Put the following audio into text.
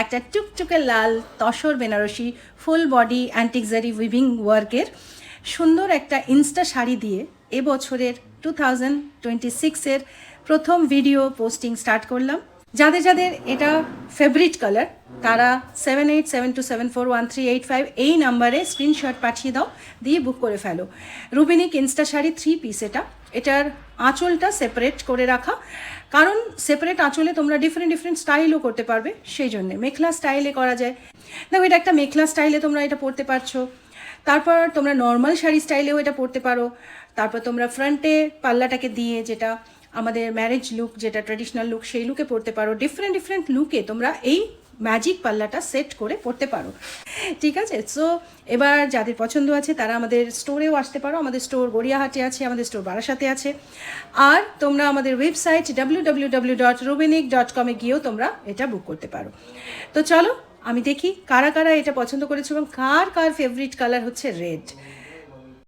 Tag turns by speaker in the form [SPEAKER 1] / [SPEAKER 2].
[SPEAKER 1] একটা টুকটুকে লাল tussar Banarasi full body antique zari weaving ওয়ার্কের সুন্দর একটা ইনস্টা শাড়ি দিয়ে এবছরের 2026-এর প্রথম ভিডিও পোস্টিং স্টার্ট করলাম। যাদের যাদের এটা ফেভারিট কালার তারা 7872741385 এই নাম্বারে স্ক্রিনশট পাঠিয়ে দাও, দিয়ে বুক করে ফেলো। রুবিনিক ইনস্টা শাড়ি 3 পিস। এটার আঁচলটা সেপারেট করে রাখা, কারণ সেপারেট আঁচলে তোমরা ডিফারেন্ট স্টাইলও করতে পারবে, সেই জন্যে মেখলা স্টাইলে করা যায়। দেখো এটা একটা মেখলা স্টাইলে তোমরা এটা পরতে পারছো, তারপর তোমরা নর্মাল শাড়ি স্টাইলেও এটা পরতে পারো, তারপর তোমরা ফ্রন্টে পাল্লাটাকে দিয়ে যেটা আমাদের ম্যারেজ লুক, যেটা ট্র্যাডিশনাল লুক, সেই লুকে পরতে পারো। ডিফারেন্ট লুকে তোমরা এই ম্যাজিক পাল্লাটা সেট করে পরতে পারো, ঠিক আছে? সো এবার যাদের পছন্দ আছে তারা আমাদের স্টোরেও আসতে পারো। আমাদের স্টোর গড়িয়াহাটে আছে, আমাদের স্টোর বারাসাতে আছে, আর তোমরা আমাদের ওয়েবসাইট www.rubinik.com গিয়েও তোমরা এটা বুক করতে পারো। তো চলো আমি দেখি কারা কারা এটা পছন্দ করেছো এবং কার কার ফেভারিট কালার হচ্ছে রেড।